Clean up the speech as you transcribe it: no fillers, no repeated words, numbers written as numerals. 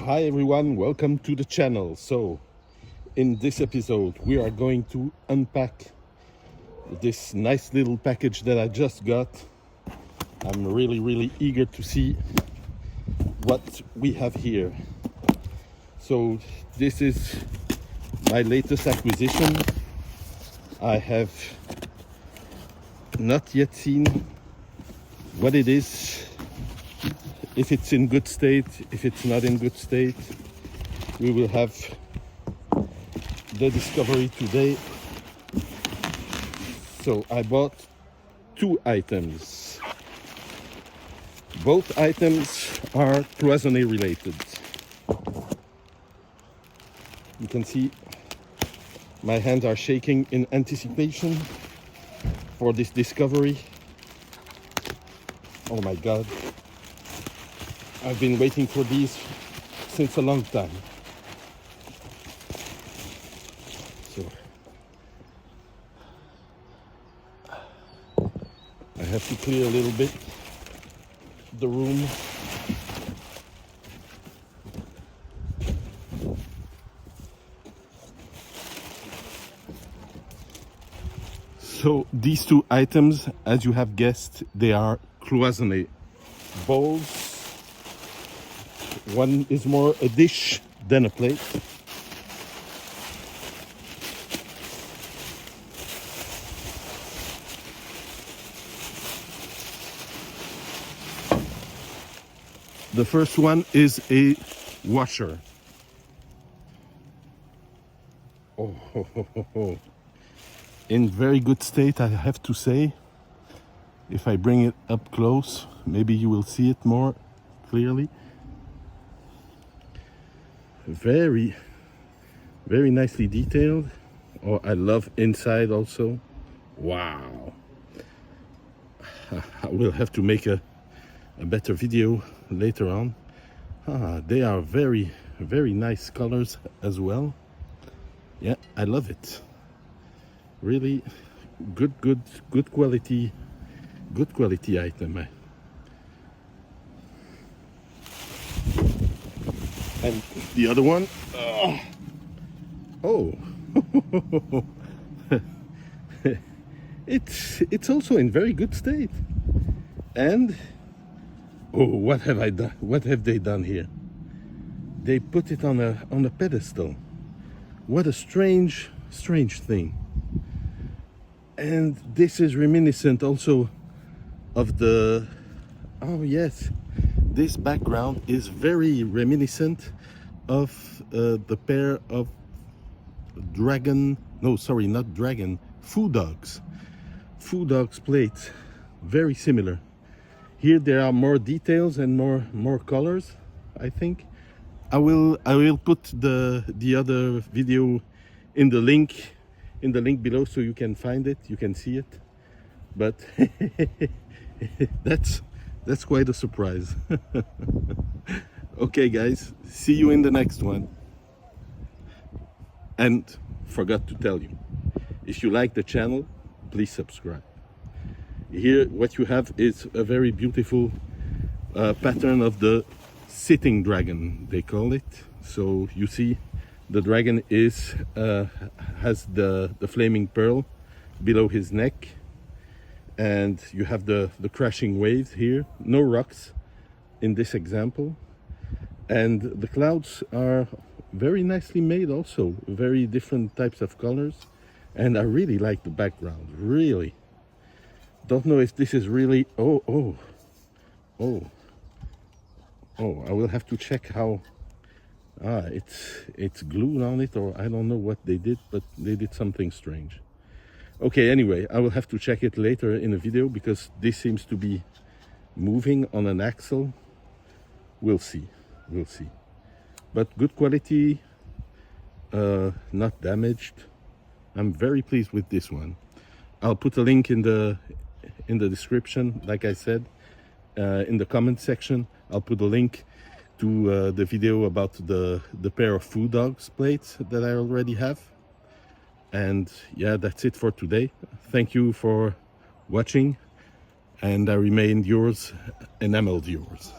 Hi everyone, welcome to the channel. So in this episode we are going to unpack this nice little package that I just got. I'm really eager to see what we have here. So this is my latest acquisition. I have not yet seen what it is, if it's in good state, if it's not in good state. We will have the discovery today. So I bought two items. Both items are cloisonné related. You can see my hands are shaking in anticipation for this discovery. Oh my God. I've been waiting for these since a long time. So I have to clear a little bit the room. So these two items, as you have guessed, they are cloisonné bowls. One is more a dish than a plate. The first one is a washer. Oh. In very good state, I have to say. If I bring it up close, maybe you will see it more clearly. Very nicely detailed. Oh, I love inside also. Wow. I will have to make a better video later on. They are very nice colors as well. Yeah, I love it. Really good quality item. And the other one, it's also in very good state. And what have I done? What have they done here? They put it on a pedestal. What a strange thing. And this is reminiscent also of the, oh yes, this background is very reminiscent of the pair of food dogs plates. Very similar. Here there are more details and more colors, I think. I will put the other video in the link below so you can find it, you can see it. But that's quite a surprise. Okay guys, see you in the next one. And forgot to tell you, if you like the channel, please subscribe. Here what you have is a very beautiful pattern of the sitting dragon, they call it. So you see the dragon has the flaming pearl below his neck, and you have the crashing waves here. No rocks in this example, and the clouds are very nicely made also, very different types of colors. And I really like the background, really. Don't know if this is really, oh, I will have to check how it's glued on it, or I don't know what they did, but they did something strange. Okay, anyway, I will have to check it later in a video, because this seems to be moving on an axle. We'll see. But good quality, not damaged. I'm very pleased with this one. I'll put a link in the description, like I said, in the comment section. I'll put a link to the video about the pair of food dogs plates that I already have. And yeah, that's it for today. Thank you for watching, and I remain yours, enameled yours.